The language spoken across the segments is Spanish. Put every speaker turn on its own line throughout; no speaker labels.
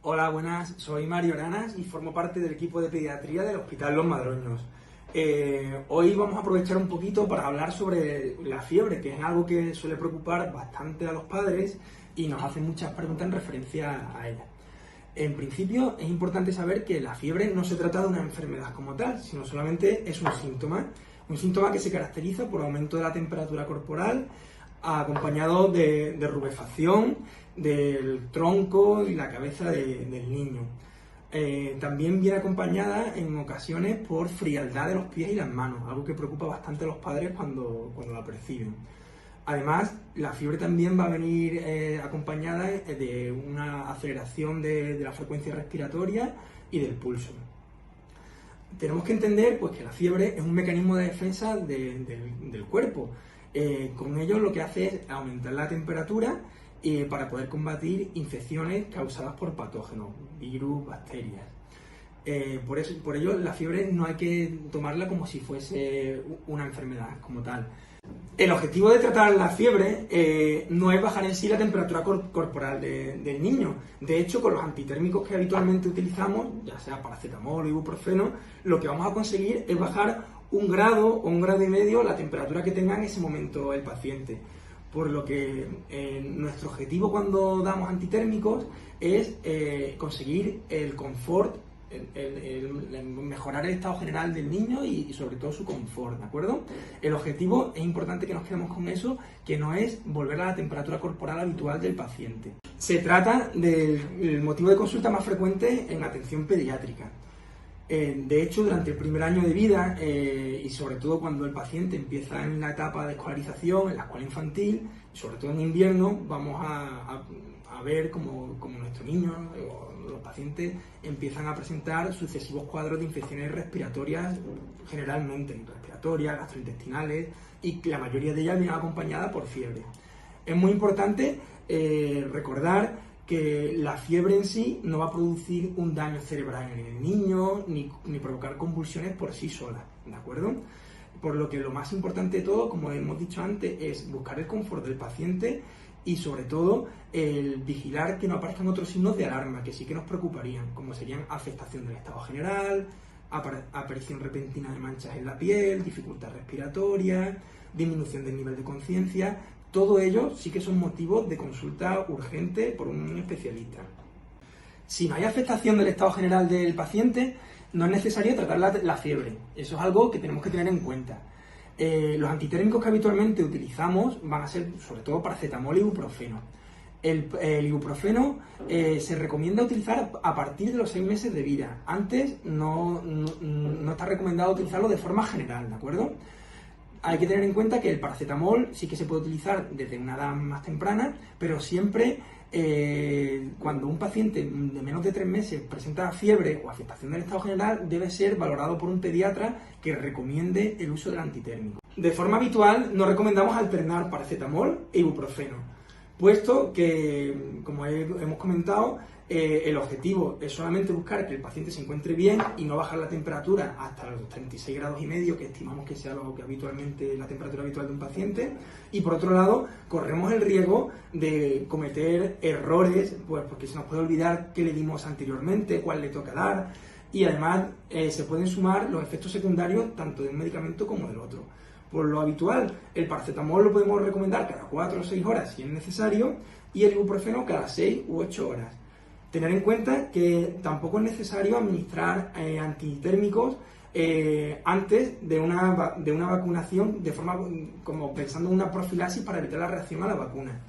Hola, buenas, soy Mario Aranas y formo parte del equipo de pediatría del Hospital Los Madroños. Hoy vamos a aprovechar un poquito para hablar sobre la fiebre, que es algo que suele preocupar bastante a los padres y nos hacen muchas preguntas en referencia a ella. En principio, es importante saber que la fiebre no se trata de una enfermedad como tal, sino solamente es un síntoma que se caracteriza por aumento de la temperatura corporal, acompañado de rubefacción del tronco y la cabeza del niño. También viene acompañada en ocasiones por frialdad de los pies y las manos, algo que preocupa bastante a los padres cuando la perciben. Además, la fiebre también va a venir acompañada de una aceleración de la frecuencia respiratoria y del pulso. Tenemos que entender pues, que la fiebre es un mecanismo de defensa del cuerpo. Con ello lo que hace es aumentar la temperatura para poder combatir infecciones causadas por patógenos, virus, bacterias. Por ello la fiebre no hay que tomarla como si fuese una enfermedad como tal. El objetivo de tratar la fiebre no es bajar en sí la temperatura corporal del niño. De hecho, con los antitérmicos que habitualmente utilizamos, ya sea paracetamol o ibuprofeno, lo que vamos a conseguir es bajar 1 grado o 1,5 grados la temperatura que tenga en ese momento el paciente. Por lo que nuestro objetivo cuando damos antitérmicos es conseguir el confort, el mejorar el estado general del niño y sobre todo su confort, ¿de acuerdo? El objetivo, es importante que nos quedemos con eso, que no es volver a la temperatura corporal habitual del paciente. Se trata del motivo de consulta más frecuente en atención pediátrica. De hecho, durante el primer año de vida y sobre todo cuando el paciente empieza en la etapa de escolarización, en la escuela infantil, sobre todo en invierno, vamos a ver como nuestros niños o los pacientes empiezan a presentar sucesivos cuadros de infecciones respiratorias, generalmente respiratorias, gastrointestinales, y la mayoría de ellas vienen acompañadas por fiebre. Es muy importante recordar que la fiebre en sí no va a producir un daño cerebral en el niño ni provocar convulsiones por sí sola, ¿de acuerdo? Por lo que lo más importante de todo, como hemos dicho antes, es buscar el confort del paciente y sobre todo el vigilar que no aparezcan otros signos de alarma que sí que nos preocuparían, como serían afectación del estado general, aparición repentina de manchas en la piel, dificultad respiratoria, disminución del nivel de conciencia. Todo ello sí que son motivos de consulta urgente por un especialista. Si no hay afectación del estado general del paciente, no es necesario tratar la fiebre. Eso es algo que tenemos que tener en cuenta. Los antitérmicos que habitualmente utilizamos van a ser sobre todo paracetamol y ibuprofeno. El ibuprofeno se recomienda utilizar a partir de los 6 meses de vida. Antes no está recomendado utilizarlo de forma general, ¿de acuerdo? Hay que tener en cuenta que el paracetamol sí que se puede utilizar desde una edad más temprana, pero siempre cuando un paciente de menos de 3 meses presenta fiebre o afectación del estado general, debe ser valorado por un pediatra que recomiende el uso del antitérmico. De forma habitual, nos recomendamos alternar paracetamol e ibuprofeno, puesto que, como hemos comentado, el objetivo es solamente buscar que el paciente se encuentre bien y no bajar la temperatura hasta los 36,5 grados, que estimamos que sea lo que habitualmente la temperatura habitual de un paciente. Y por otro lado, corremos el riesgo de cometer errores, pues porque se nos puede olvidar qué le dimos anteriormente, cuál le toca dar, y además se pueden sumar los efectos secundarios tanto de un medicamento como del otro. Por lo habitual, el paracetamol lo podemos recomendar cada 4 o 6 horas si es necesario, y el ibuprofeno cada 6 u 8 horas. Tener en cuenta que tampoco es necesario administrar antitérmicos antes de una vacunación, de forma como pensando en una profilaxis para evitar la reacción a la vacuna.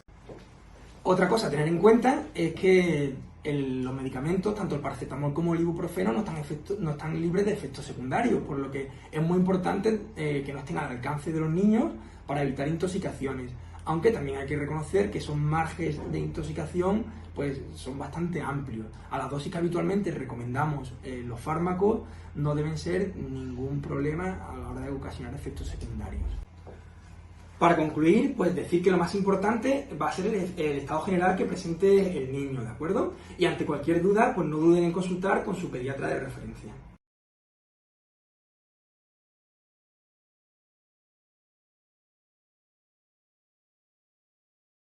Otra cosa a tener en cuenta es que los medicamentos, tanto el paracetamol como el ibuprofeno, no están libres de efectos secundarios, por lo que es muy importante que no estén al alcance de los niños para evitar intoxicaciones. Aunque también hay que reconocer que esos márgenes de intoxicación pues son bastante amplios. A la dosis que habitualmente recomendamos los fármacos no deben ser ningún problema a la hora de ocasionar efectos secundarios. Para concluir, pues decir que lo más importante va a ser el estado general que presente el niño, ¿de acuerdo? Y ante cualquier duda, pues no duden en consultar con su pediatra de referencia.